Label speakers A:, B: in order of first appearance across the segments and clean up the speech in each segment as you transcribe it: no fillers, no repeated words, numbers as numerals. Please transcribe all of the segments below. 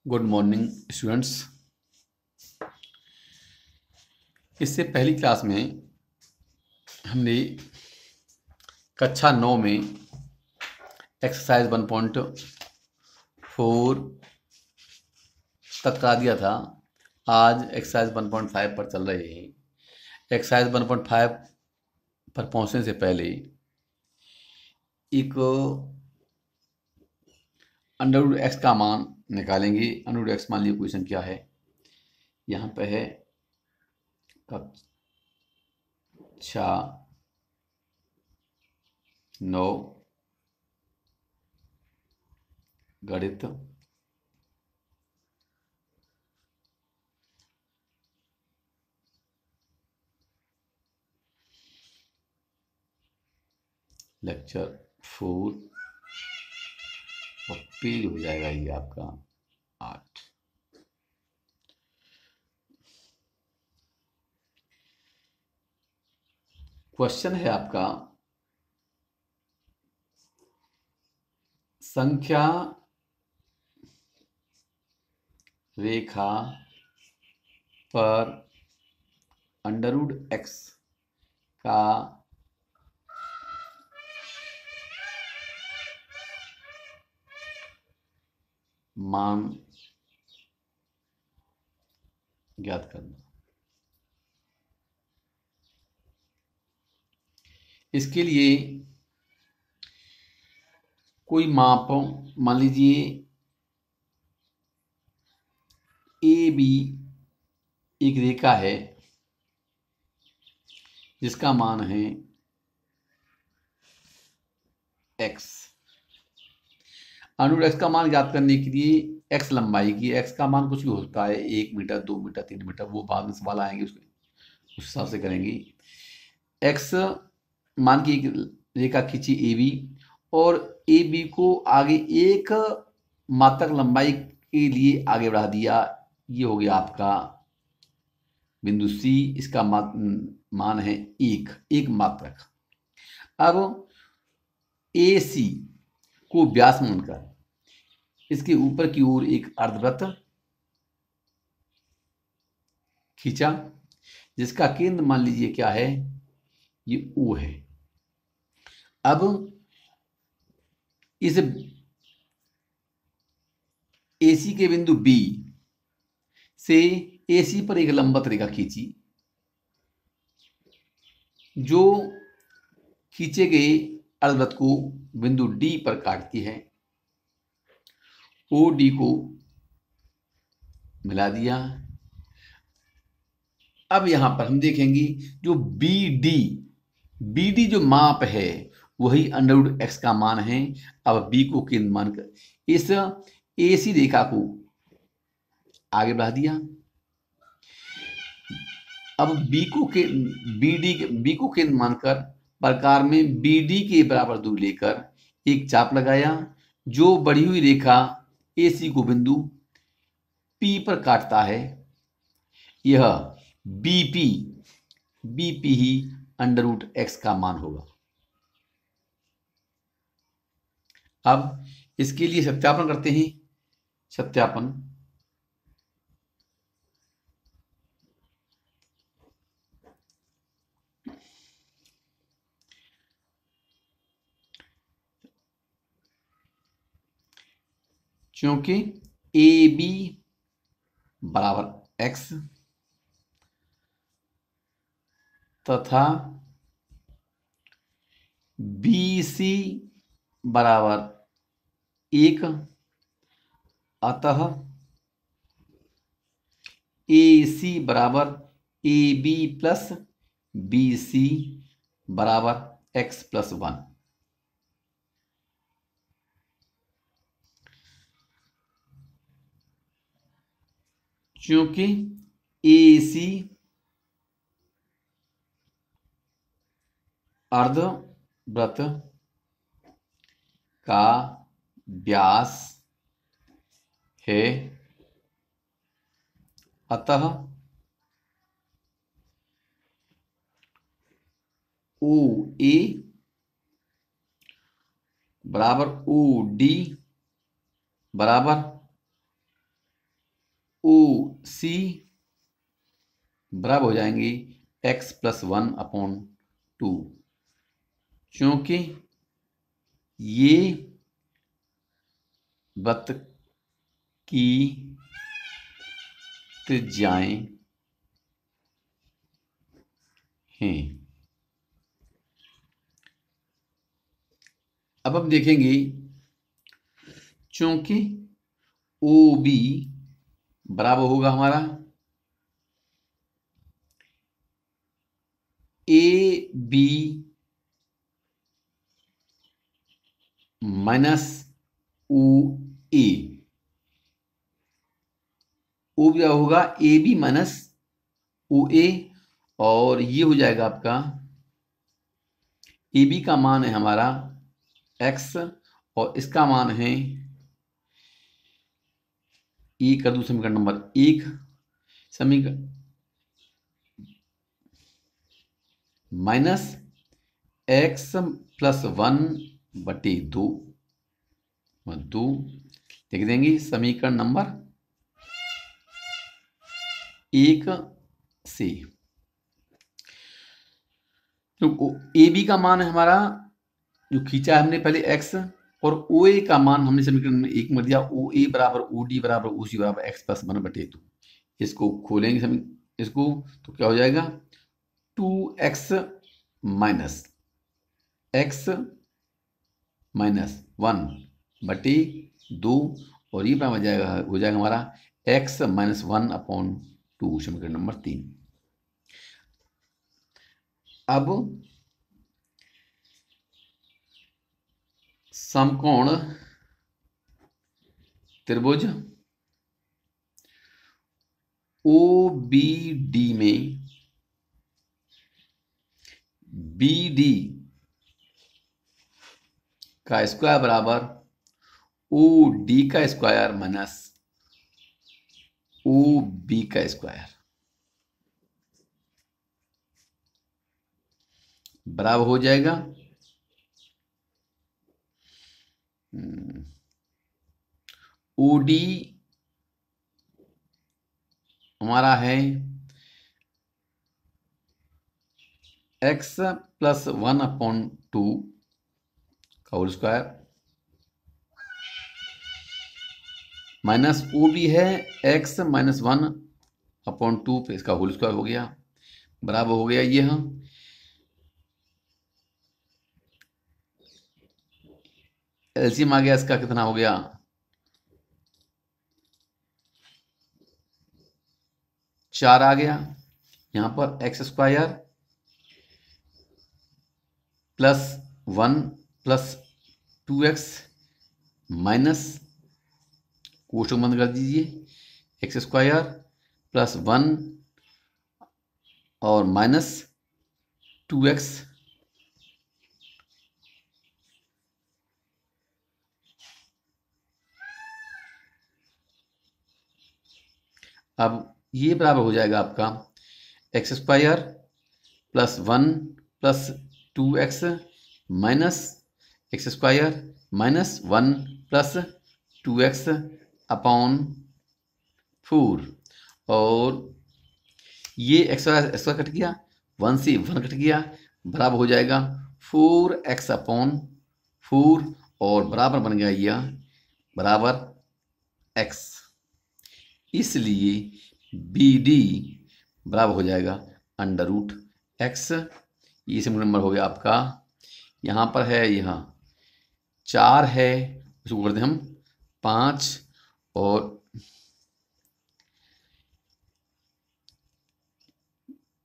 A: Good morning students. इससे पहली class में हमने कक्षा 9 में एक्सरसाइज 1.4 तक करा दिया था। आज एक्सरसाइज 1.5 पर चल रहे हैं। एक्सरसाइज 1.5 पर पहुंचने से पहले एक अंडर रूट एक्स का मान निकालेंगे। अंडर रूट एक्स मान लीजिए क्वेश्चन क्या है, यहाँ पे है कक्षा 9 गणित लेक्चर 4 और पेज हो जाएगा ये आपका 8। क्वेश्चन है आपका संख्या रेखा पर अंडर रूट एक्स का मान ज्ञात करना। इसके लिए कोई माप मान लीजिए ए बी एक रेखा है जिसका मान है एक्स। अंडर रूट एक्स का मान ज्ञात करने के लिए एक्स लंबाई की, एक्स का मान कुछ भी होता है, 1 मीटर 2 मीटर 3 मीटर, वो बाद में सवाल आएंगे उसके उस हिसाब से करेंगे। एक्स मान की एक रेखा खींची ए बी और ए बी को आगे एक मात्रक लंबाई के लिए आगे बढ़ा दिया। ये हो गया आपका बिंदु सी। इसका मान है एक मात्रक। अब ए सी को व्यास मानकर इसके ऊपर की ओर एक अर्धवृत्त खींचा जिसका केंद्र मान लीजिए क्या है, ये ओ है। अब इस एसी के बिंदु बी से एसी पर एक लंबवत रेखा खींची जो खींचे गए अर्धवृत्त को बिंदु डी पर काटती है। ओ डी को मिला दिया। अब यहां पर हम देखेंगे जो बी डी जो माप है वही अंडर रूट एक्स का मान है। अब बी को केंद्र मानकर इस एसी रेखा को आगे बढ़ा दिया। अब बी को केंद्र मानकर प्रकार में बी डी के बराबर दूरी लेकर एक चाप लगाया जो बढ़ी हुई रेखा एसी को बिंदु पी पर काटता है। यह बीपी ही अंडर रूट एक्स का मान होगा। अब इसके लिए सत्यापन करते हैं। सत्यापन क्योंकि ए बी बराबर एक्स तथा बी सी बराबर 1, अतः ए सी बराबर A B plus B C बराबर एक्स प्लस 1। क्योंकि ए सी अर्धवृत्त का व्यास है, अतः ओ ए बराबर ओ डी बराबर ओ सी बराबर हो जाएंगी x+1/2, क्योंकि ये वृत्त की त्रिज्याएं हैं। अब हम देखेंगे, चूंकि ओ बी बराबर होगा हमारा A B minus O A, O B होगा ए बी माइनस ओ ए, और ये हो जाएगा आपका ए बी का मान है हमारा x और इसका मान है ए कर दू समीकरण नंबर 1, समीकरण -x+1/2 लिख देंगे समीकरण नंबर 1 से। तो ए बी का मान है हमारा जो खींचा है हमने पहले x, और ओ ए का मान हमने समीकरण में 1 में दिया, ओ ए बराबर ओ डी बराबर ओ सी बराबर x+1/2। इसको खोलेंगे इसको, तो क्या हो जाएगा 2x माइनस x माइनस 1/2, और ये हो जाएगा हमारा x-1/2, समीकरण नंबर 3। अब समकोण त्रिभुज ओ बी डी में बी डी का स्क्वायर बराबर ओ डी का स्क्वायर माइनस ओ बी का स्क्वायर बराबर हो जाएगा ओ डी हमारा है x+1/2 का होल स्क्वायर, माइनस ओ भी है x-1/2 पे इसका होल स्क्वायर हो गया, बराबर हो गया ये हम एलसीएम आ गया इसका, कितना हो गया 4 आ गया। यहां पर x² +1 + 2x माइनस, कोष्टक बंद कर दीजिए, x² +1 और माइनस 2x अब ये बराबर हो जाएगा आपका x² +1 + 2x minus x² -1 + 2x/4, और ये एक्स्ट्रा कट गया, 1 से 1 कट गया, बराबर हो जाएगा 4x/4, और बराबर बन गया यह बराबर x। इसलिए बी डी बराबर हो जाएगा √x। ये समीकरण नंबर हो गया आपका, यहाँ पर है यहाँ 4 है, उसको कर दें हम 5, और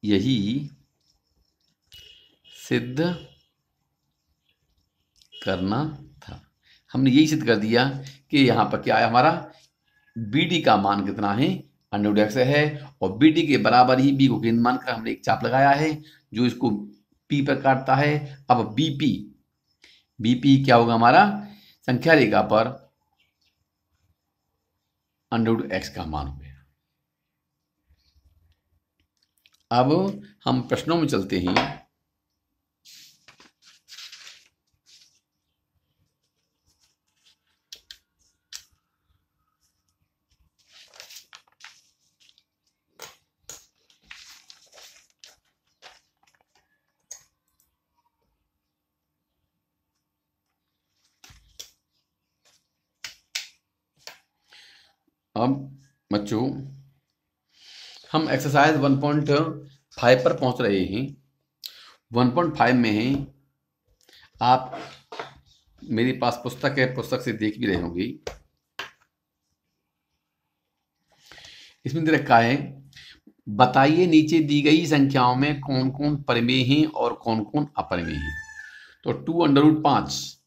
A: यही सिद्ध करना था। हमने यही सिद्ध कर दिया कि यहाँ पर क्या है हमारा बी डी का मान कितना है √x है, और बी डी के बराबर ही बी को केंद्र मानकर हमने एक चाप लगाया है जो इसको पी पर काटता है। अब बीपी क्या होगा हमारा संख्या रेखा पर √x का मान हो गया। अब हम प्रश्नों में चलते हैं। अब बच्चों हम एक्सरसाइज 1.5 पर पहुंच रहे हैं। 1.5 में है, आप मेरे पास पुस्तक है, पुस्तक से देख भी रहे होंगे। इसमें दे रखा है, बताइए नीचे दी गई संख्याओं में कौन कौन परिमेय हैं और कौन कौन अपरिमेय हैं। तो 2√5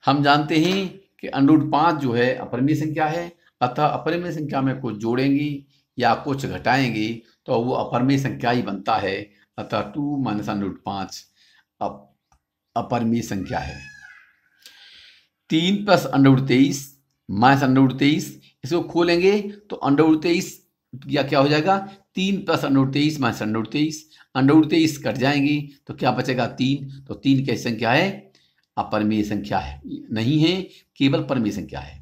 A: हम जानते हैं कि √5 जो है अपरिमेय संख्या है, अतः अपरिमेय संख्या में कुछ जोड़ेंगे या कुछ घटाएंगे तो वो अपरिमेय संख्या ही बनता है। अतः 2 - √5 अपरिमेय संख्या है। 3 + √23 - √23, इसको खोलेंगे तो √23 या क्या हो जाएगा, 3 + √23 - √23, √23 कट जाएंगी तो क्या बचेगा, 3। तो 3 कैसी संख्या है, अपरिमेय संख्या है, नहीं है, केवल परिमेय संख्या है।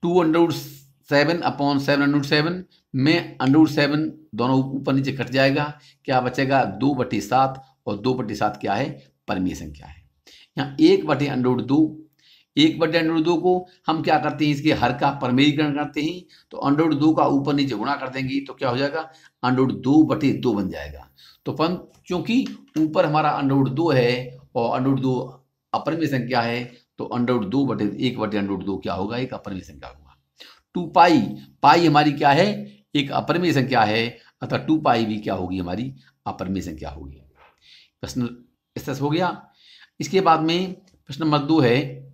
A: 2√7/7 में √7 दोनों ऊपर नीचे कट जाएगा, क्या बचेगा, 2/7, और 2/7 क्या है, परिमेय संख्या है। यहाँ 1/√2, 1/√2 को हम क्या करते हैं, इसके हर का परिमेयीकरण करते हैं, तो √2 का ऊपर नीचे गुणा कर देंगे तो क्या हो जाएगा, √2/2 बन जाएगा। तो क्योंकि ऊपर हमारा √2 है और √2 अपरिमेय संख्या है, तो √2/1/√2 क्या होगा, एक अपरिमेय संख्या होगा। 2π, पाई हमारी क्या है, एक अपरिमेय संख्या है, अतः 2π भी क्या होगी, हमारी अपरिमेय संख्या होगी। प्रश्न स्पष्ट हो गया। इसके बाद में प्रश्न नंबर 2 है,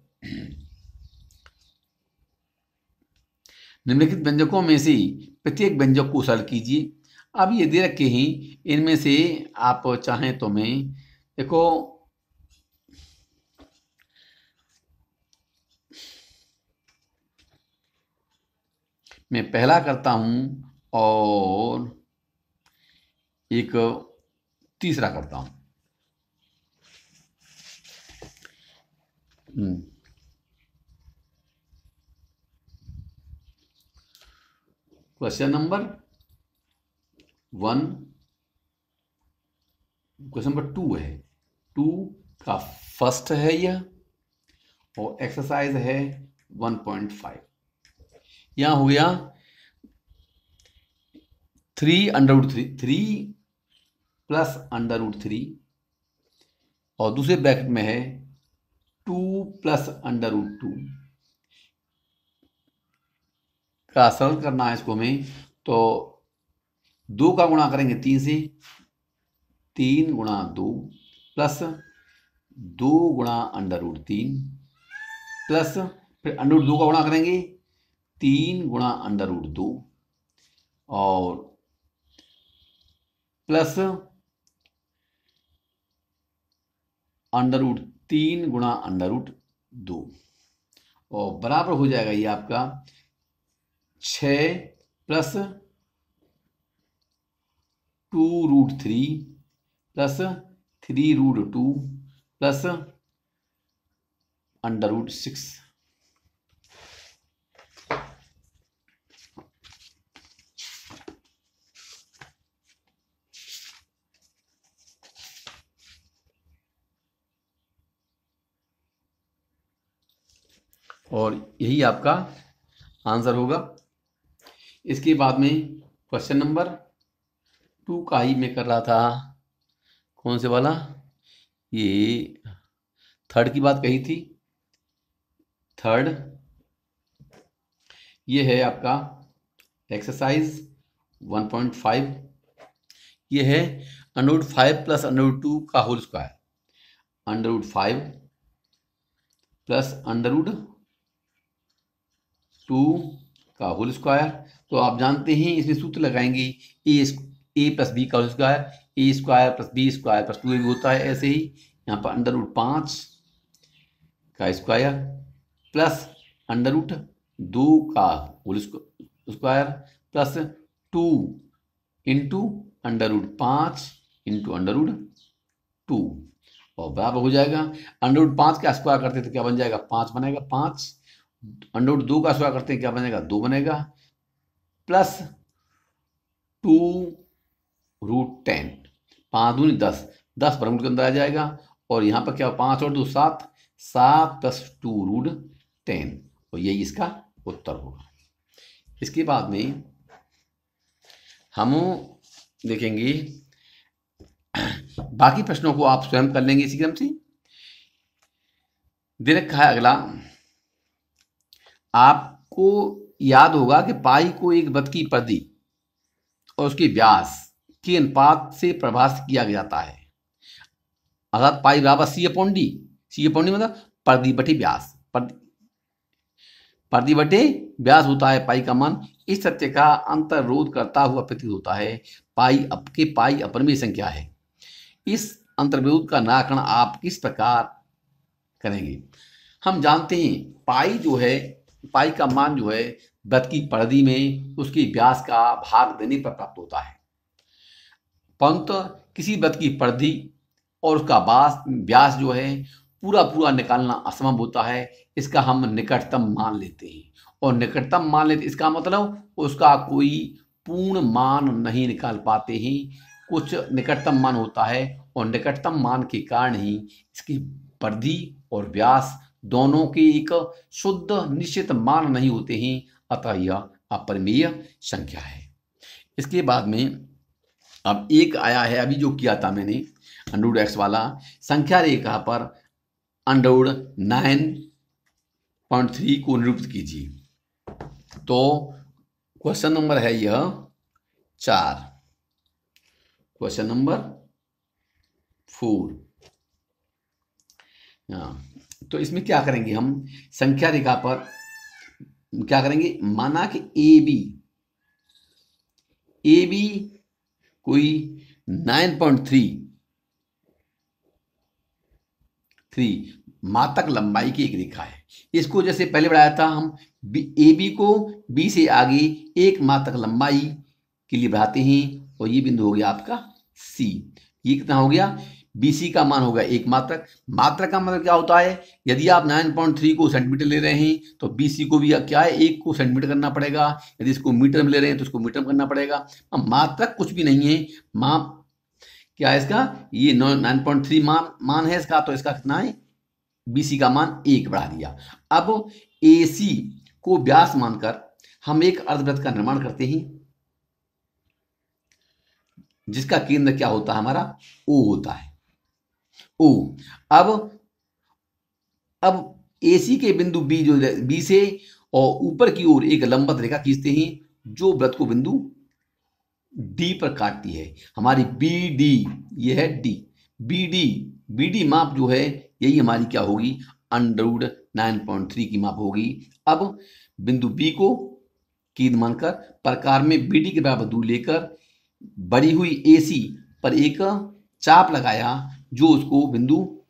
A: निम्नलिखित व्यंजकों में से प्रत्येक व्यंजक को सरल कीजिए। अब ये दे रखे हैं, इनमें से आप चाहें तो मैं देखो, मैं पहला करता हूं और एक तीसरा करता हूं। क्वेश्चन नंबर 1, क्वेश्चन नंबर 2 है, 2 का फर्स्ट है यह, और एक्सरसाइज है 1.5। यहां हो गया 3 प्लस √3, और दूसरे ब्रैकेट में है 2 + √2 का सरल करना है इसको हमें, तो 2 का गुणा करेंगे 3 से, 3 × 2 प्लस 2 × √3 प्लस फिर √2 का गुणा करेंगे 3 × √2 और प्लस √3 × √2 और बराबर हो जाएगा ये आपका 6 प्लस 2√3 प्लस 3√2 प्लस √6। और यही आपका आंसर होगा। इसके बाद में क्वेश्चन नंबर 2 का ही मैं कर रहा था, कौन से वाला, ये थर्ड की बात कही थी, थर्ड ये है आपका एक्सरसाइज 1.5। ये है √5 + √2 का होल स्क्वायर, √5 प्लस √2 का होल स्क्वायर। तो आप जानते हैं इसमें सूत्र लगाएंगे, a + b का whole square, a² + b² + 2ab होता है। ऐसे ही यहाँ पर √5 का स्क्वायर प्लस √2 का होल स्क्वायर प्लस 2 × √5 × √2 और बराबर हो जाएगा। √5 का स्क्वायर करते तो क्या बन जाएगा, 5 बनेगा, 5 √2 का स्क्वायर करते हैं क्या बनेगा, 2 बनेगा, प्लस 2√10, 5 दूनी 10, 10 वर्गमूल के अंदर आ जाएगा। और यहाँ पर क्या, 5 और 2 7, 7 + 2√10, और यही इसका उत्तर होगा। इसके बाद में हम देखेंगे, बाकी प्रश्नों को आप स्वयं कर लेंगे इसी क्रम से। दे रखा है अगला, आपको याद होगा कि पाई को एक वृत्त की परिधि और उसके व्यास के अनुपात से परिभाषित किया जाता है, अर्थात पाई बराबर सी अपॉन डी। सी अपॉन डी मतलब परिधि बटे व्यास, परिधि बटे व्यास होता है पाई का मान। इस सत्य का अंतर्रोध करता हुआ प्रतीत होता है पाई अपरिमेय संख्या है। इस अंतर्विरोध का निराकरण आप किस प्रकार करेंगे? हम जानते हैं पाई जो है, पाई का मान जो है वृत्त की परिधि में उसके व्यास का भाग देने पर प्राप्त होता है, परंतु किसी वृत्त की परिधि और उसका व्यास जो है पूरा निकालना असंभव होता है। इसका हम निकटतम मान लेते हैं, और निकटतम मान लेते इसका मतलब उसका कोई पूर्ण मान नहीं निकाल पाते हैं, कुछ निकटतम मान होता है, और निकटतम मान के कारण ही इसकी परिधि और व्यास दोनों के एक शुद्ध निश्चित मान नहीं होते हैं, अतः यह अपरिमेय संख्या है। इसके बाद में अब एक आया है, अभी जो किया था मैंने अंडरवुड एक्स वाला, संख्या रेखा पर अंडरवुड 9.3 को निरूपित कीजिए। तो क्वेश्चन नंबर है यह 4, क्वेश्चन नंबर 4। तो इसमें क्या करेंगे हम, संख्या रेखा पर क्या करेंगे, माना कि ए बी कोई 9.3 मात्रक लंबाई की एक रेखा है। इसको जैसे पहले बढ़ाया था हम, ए बी को बी से आगे एक मात्रक लंबाई के लिए बढ़ाते हैं, और ये बिंदु हो गया आपका सी। ये कितना हो गया, BC का मान होगा एक मात्रक। मात्रक का मतलब क्या होता है, यदि आप 9.3 को सेंटीमीटर ले रहे हैं तो BC को भी क्या है, एक को सेंटीमीटर करना पड़ेगा। यदि इसको मीटर में ले रहे हैं तो इसको मीटर में करना पड़ेगा। अब मात्रक कुछ भी नहीं है, माप क्या है इसका, ये 9.3 मान है इसका, तो इसका कितना है, BC का मान 1 बढ़ा दिया। अब AC को व्यास मानकर हम एक अर्धवृत्त का निर्माण करते हैं, जिसका केंद्र क्या होता है हमारा, O होता है, O। अब AC के बिंदु B जो B से और ऊपर की ओर एक लंबवत रेखा खींचते हैं, जो वृत्त को बिंदु D पर काटती है। हमारी BD, ये है D, BD माप जो है यही हमारी क्या होगी, अंडरवुड 9.3 की माप होगी। अब बिंदु B को केंद्र मानकर प्रकार में BD के बराबर दूर लेकर बढ़ी हुई AC पर एक चाप लगाया, जो उसको बिंदु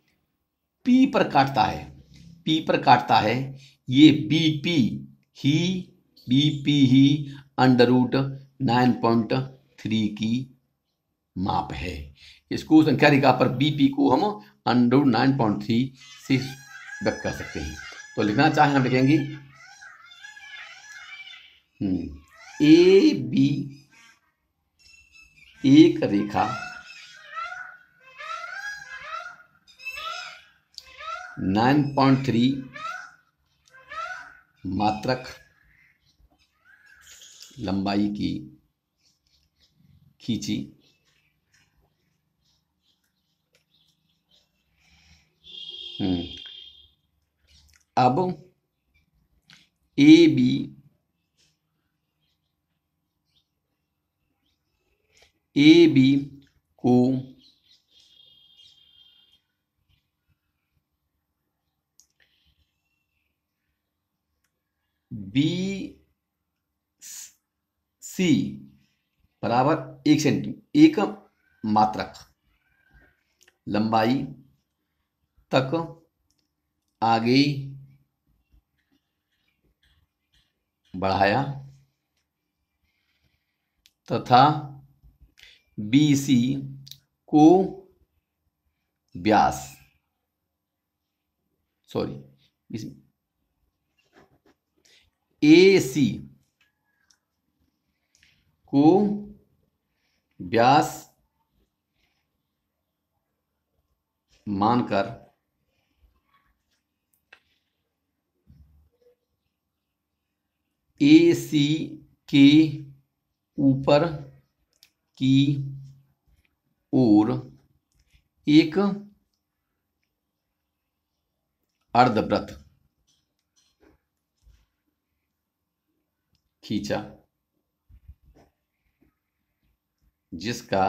A: P पर काटता है। ये BP ही अंडरवुड 9.3 की माप है। इसको संख्या रेखा पर BP को हम अंडरवुड 9.3 से व्यक्त कर सकते हैं। तो लिखना चाहें हम लिखेंगे AB एक रेखा 9.3 मात्रक लंबाई की खींची, अब ए बी को BC बराबर 1 मात्रक लंबाई तक आगे बढ़ाया तथा BC को व्यास AC को व्यास मानकर ए सी के ऊपर की ओर एक अर्धवृत्त खींचा जिसका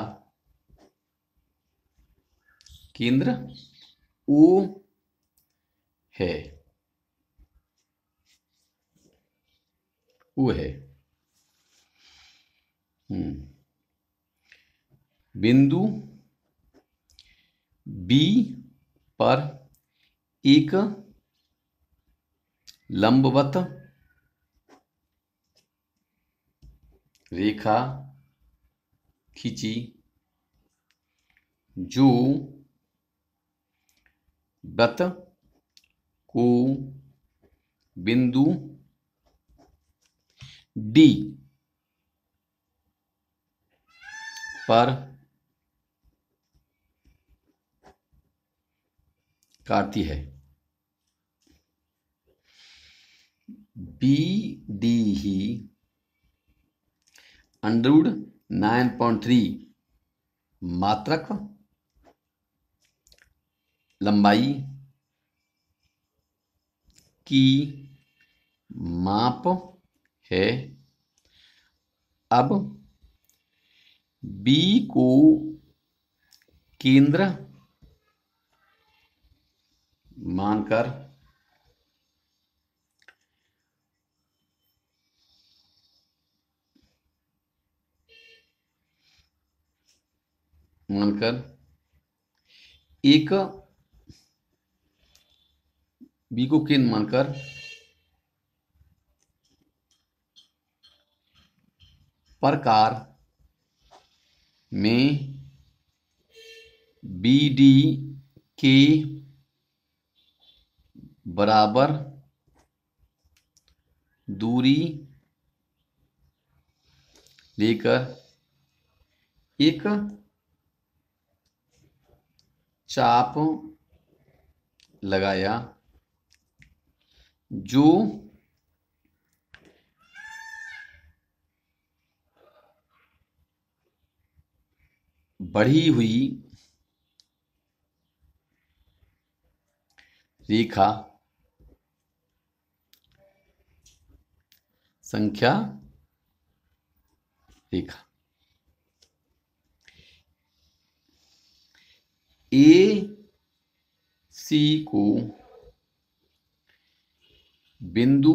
A: केंद्र ओ है। ओ है। बिंदु बी पर एक लंबवत रेखा खींची जो वृत्त को बिंदु डी पर काटती है। बी डी ही अंडरवुड 9.3 मात्रक लंबाई की माप है। अब बी को केंद्र मानकर एक बी को केंद्र मानकर प्रकार में बी डी के बराबर दूरी लेकर एक चाप लगाया जो बढ़ी हुई रेखा संख्या रेखा ए सी को बिंदु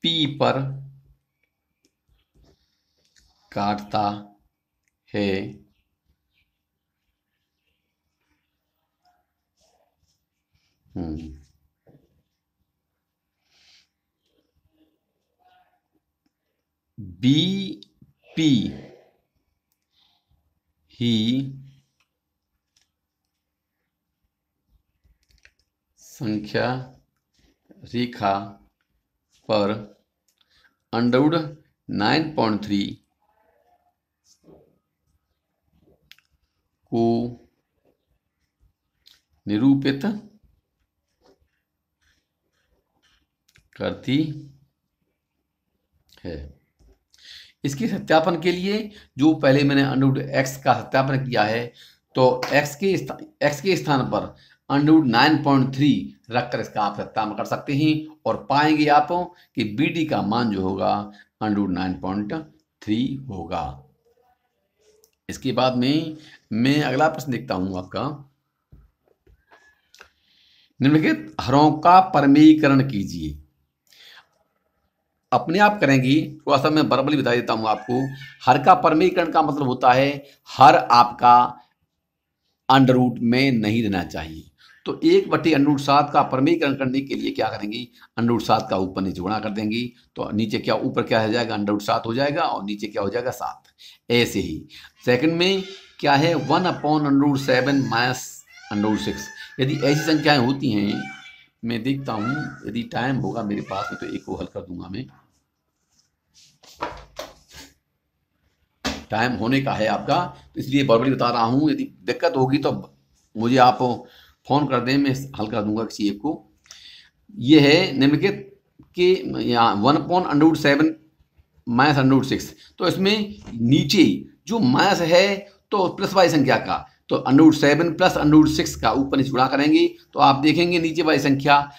A: पी पर काटता है। बी पी ही संख्या रेखा पर अंडरवुड 9.3 को निरूपित करती है। इसके सत्यापन के लिए जो पहले मैंने अंडरवुड एक्स का सत्यापन किया है, तो एक्स के स्थान पर अंडरवुड 9.3 रखकर इसका आप सत्यापन कर सकते हैं और पाएंगे आप कि बी डी का मान जो होगा अंडरवुड 9.3 होगा। इसके बाद में मैं अगला प्रश्न देखता हूं आपका। निम्नलिखित हरों का परमेयीकरण कीजिए। अपने आप करेंगी, थोड़ा सा मैं वर्बली बता देता हूं आपको। हर का परमेयीकरण का मतलब होता है हर आपका अंडरवुड में नहीं रहना चाहिए। तो 1/√7 का परमेयीकरण करने के लिए क्या करेंगी, अंडरवुड 7 का ऊपर नीचे गुणा कर देंगी, तो नीचे क्या ऊपर क्या हो जाएगा, अंडरवुड 7 हो जाएगा और नीचे क्या हो जाएगा 7। ऐसे ही सेकंड में क्या है 1/√7 माइनस अंडरवुड 6। यदि ऐसी संख्याएं होती हैं, मैं देखता हूं यदि टाइम होगा मेरे पास में तो एक को हल कर दूंगा मैं। टाइम होने का है आपका, तो इसलिए बराबरी बता रहा हूं। यदि दिक्कत होगी तो मुझे आप फोन कर दें, मैं हल कर दूंगा किसी एक को। ये है निम्नलिखित के यहाँ 1/√7 माइनस √6, तो इसमें नीचे जो माइनस है तो प्लस वाली संख्या का, तो √7 प्लस √6 का ऊपर नीचे गुणा करेंगे तो आप देखेंगे नीचे वाली संख्या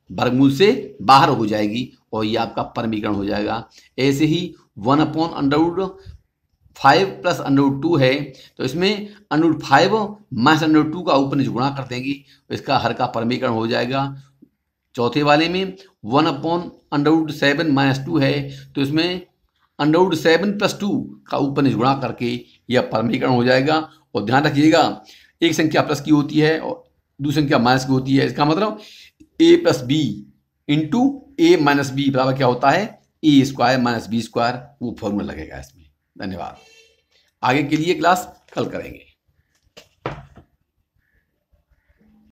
A: वर्गमूल से बाहर हो जाएगी और ये आपका परमीकरण हो जाएगा। ऐसे ही 1/√5 प्लस √2 है, तो इसमें √5 माइनस √2 का ऊपर नीचे गुणा कर देंगे, इसका हर का परमीकरण हो जाएगा। चौथे वाले में 1/√7 माइनस 2 है, तो इसमें √7 प्लस 2 का ऊपर नीचे गुणा करके यह परमीकरण हो जाएगा। और ध्यान रखिएगा, एक संख्या प्लस की होती है और दूसरी संख्या माइनस की होती है। इसका मतलब a plus B into A minus B बराबर क्या होता है, a² माइनस b²। वो फॉर्मूला लगेगा इसमें। धन्यवाद। आगे के लिए क्लास कल करेंगे।